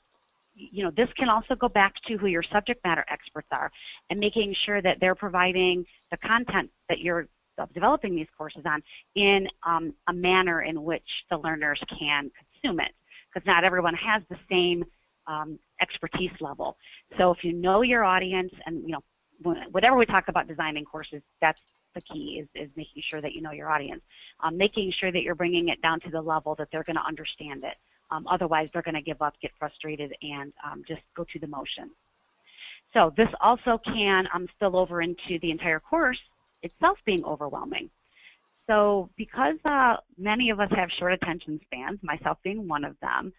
Speaker 2: this can also go back to who your subject matter experts are and making sure that they're providing the content that you're developing these courses on in a manner in which the learners can consume it. because not everyone has the same expertise level. So if you know your audience, and whatever we talk about designing courses, that's the key, is making sure that you know your audience, making sure that you're bringing it down to the level that they're going to understand it. Otherwise, they're going to give up, get frustrated, and just go through the motions. So this also can spill over into the entire course itself being overwhelming. So because many of us have short attention spans, myself being one of them,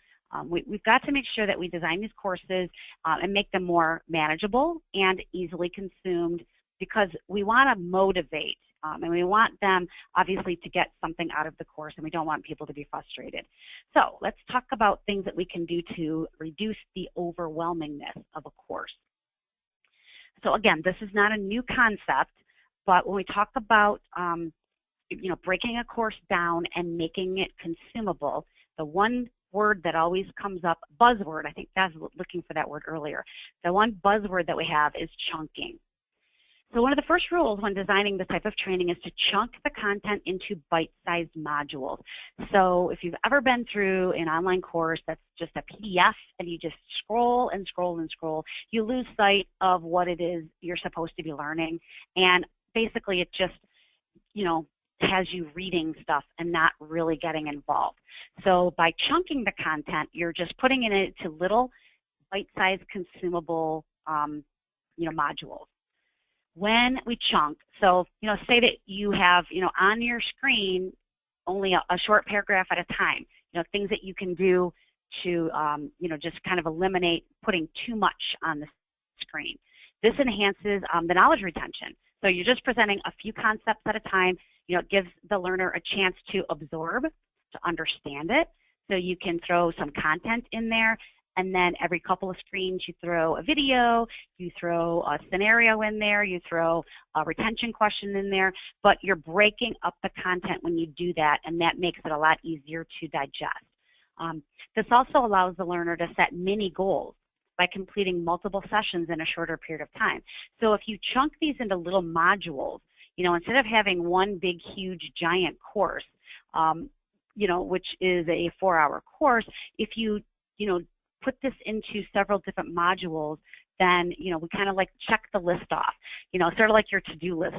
Speaker 2: we've got to make sure that we design these courses and make them more manageable and easily consumed, because we want to motivate and we want them obviously to get something out of the course, and we don't want people to be frustrated. So let's talk about things that we can do to reduce the overwhelmingness of a course. So again, this is not a new concept, but when we talk about breaking a course down and making it consumable, the one word that always comes up, buzzword, I think Beth was looking for that word earlier, the one buzzword that we have is chunking. So one of the first rules when designing this type of training is to chunk the content into bite-sized modules. So if you've ever been through an online course that's just a PDF and you just scroll and scroll and scroll, you lose sight of what it is you're supposed to be learning. And basically it just, has you reading stuff and not really getting involved. So by chunking the content, you're just putting it into little bite-sized consumable, modules. When we chunk, so, say that you have, on your screen only a short paragraph at a time, things that you can do to, just kind of eliminate putting too much on the screen. This enhances the knowledge retention. So you're just presenting a few concepts at a time. It gives the learner a chance to absorb, to understand it. So you can throw some content in there, and then every couple of screens you throw a video, you throw a scenario in there, you throw a retention question in there, but you're breaking up the content when you do that, and that makes it a lot easier to digest. This also allows the learner to set mini goals by completing multiple sessions in a shorter period of time. So if you chunk these into little modules, instead of having one big, huge, giant course, which is a 4-hour course, if you, put this into several different modules, then, we kind of like check the list off, sort of like your to-do list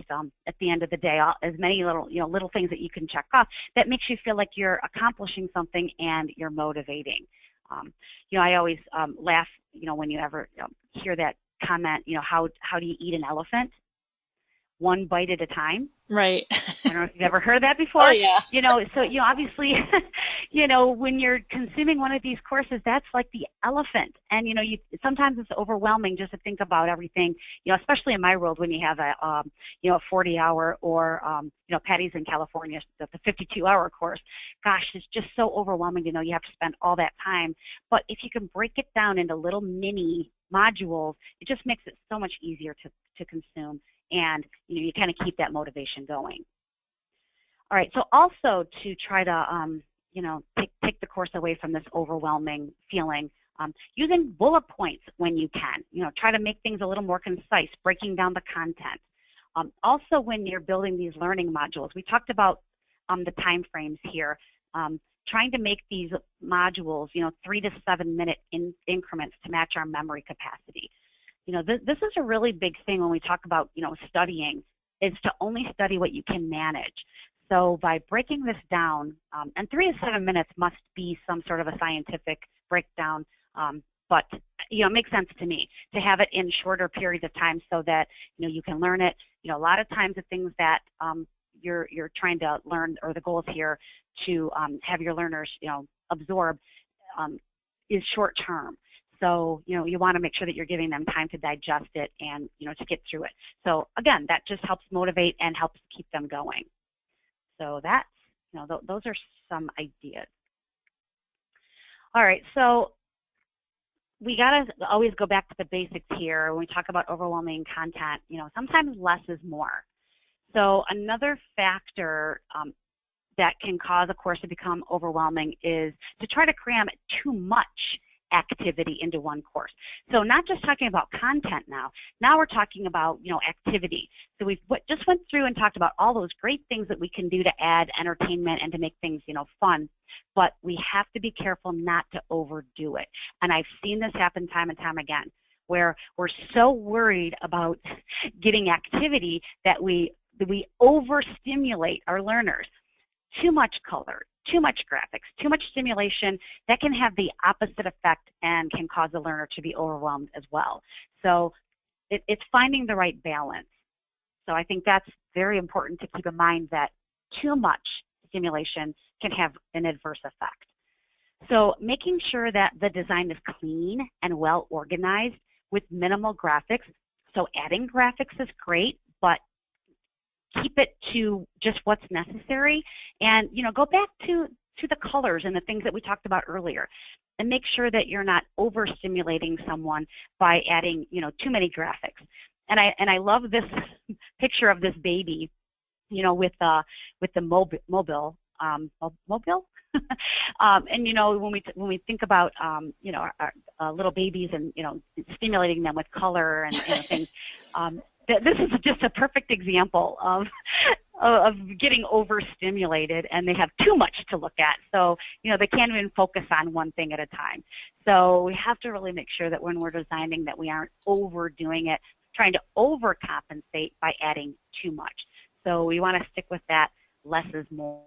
Speaker 2: at the end of the day, as many little, little things that you can check off. That makes you feel like you're accomplishing something and you're motivating. I always laugh, when you ever hear that comment, how do you eat an elephant? One bite at a time.
Speaker 1: Right.
Speaker 2: I don't know if you've ever heard that before.
Speaker 1: Oh, yeah.
Speaker 2: So, obviously, when you're consuming one of these courses, that's like the elephant. And, sometimes it's overwhelming just to think about everything, especially in my world when you have a 40-hour or, Patty's in California, the 52-hour course. Gosh, it's just so overwhelming to know you have to spend all that time. But if you can break it down into little mini modules, it just makes it so much easier to consume. And you kind of keep that motivation going. All right, so also to try to take the course away from this overwhelming feeling, using bullet points when you can. Try to make things a little more concise, breaking down the content. Also, when you're building these learning modules, we talked about the time frames here. Trying to make these modules, 3 to 7 minute increments to match our memory capacity. This is a really big thing when we talk about, studying, is to only study what you can manage. So by breaking this down, and 3 to 7 minutes must be some sort of a scientific breakdown, but, it makes sense to me to have it in shorter periods of time so that, you can learn it. A lot of times the things that you're trying to learn, or the goals here to have your learners, absorb is short term. So, you want to make sure that you're giving them time to digest it and, to get through it. So, again, that just helps motivate and helps keep them going. So that's, those are some ideas. All right, so we got to always go back to the basics here when we talk about overwhelming content. Sometimes less is more. So another factor that can cause a course to become overwhelming is to try to cram too much activity into one course. So not just talking about content now. Now we're talking about, activity. So we just went through and talked about all those great things that we can do to add entertainment and to make things, fun. But we have to be careful not to overdo it. And I've seen this happen time and time again, where we're so worried about getting activity that we overstimulate our learners. Too much color, too much graphics, too much stimulation, that can have the opposite effect and can cause the learner to be overwhelmed as well. So it's finding the right balance. So I think that's very important to keep in mind, that too much stimulation can have an adverse effect. So making sure that the design is clean and well organized with minimal graphics. So adding graphics is great, but keep it to just what's necessary, and go back to the colors and the things that we talked about earlier, and make sure that you're not overstimulating someone by adding too many graphics. And I love this picture of this baby, with the mobile. And when we think about our little babies and stimulating them with color and things, this is just a perfect example of getting overstimulated, and they have too much to look at. So they can't even focus on one thing at a time. So we have to really make sure that when we're designing, that we aren't overdoing it, trying to overcompensate by adding too much. So we want to stick with that, less is more.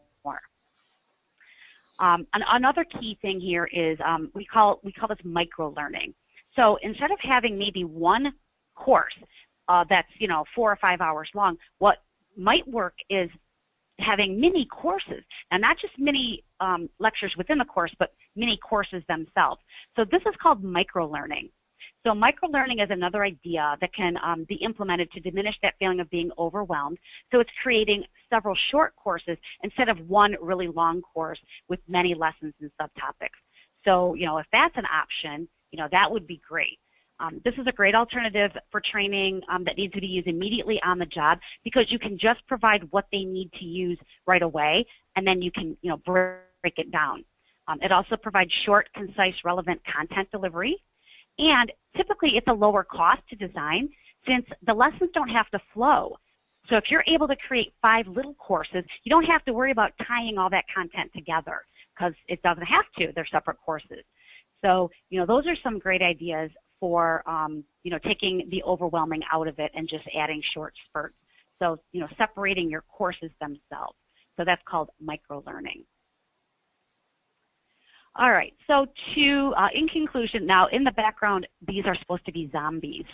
Speaker 2: Another key thing here is we call this micro-learning. So instead of having maybe one course that's 4 or 5 hours long, what might work is having mini courses, and not just mini lectures within the course, but mini courses themselves. So this is called micro-learning. So micro-learning is another idea that can be implemented to diminish that feeling of being overwhelmed. So it's creating several short courses instead of one really long course with many lessons and subtopics. So, if that's an option, that would be great. This is a great alternative for training that needs to be used immediately on the job, because you can just provide what they need to use right away, and then you can, break it down. It also provides short, concise, relevant content delivery. And typically it's a lower cost to design, since the lessons don't have to flow. So if you're able to create 5 little courses, you don't have to worry about tying all that content together, because it doesn't have to. They're separate courses. So, those are some great ideas for, taking the overwhelming out of it and just adding short spurts. So, separating your courses themselves. So that's called micro-learning. All right, so in conclusion, now in the background, these are supposed to be zombies.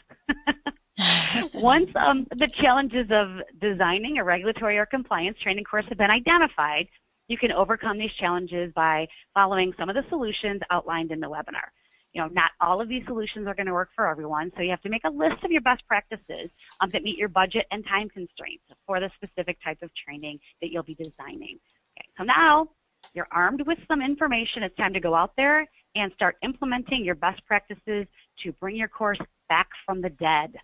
Speaker 2: Once the challenges of designing a regulatory or compliance training course have been identified, you can overcome these challenges by following some of the solutions outlined in the webinar. Not all of these solutions are going to work for everyone, so you have to make a list of your best practices that meet your budget and time constraints for the specific type of training that you'll be designing. Okay, so now you're armed with some information. It's time to go out there and start implementing your best practices to bring your course back from the dead.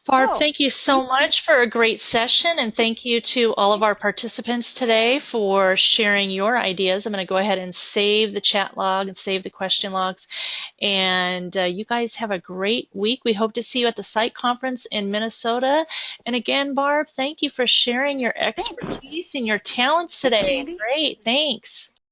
Speaker 1: Barb, thank you so much for a great session, and thank you to all of our participants today for sharing your ideas. I'm going to go ahead and save the chat log and save the question logs. And you guys have a great week. We hope to see you at the site conference in Minnesota. And again, Barb, thank you for sharing your expertise and your talents today. Great, thanks.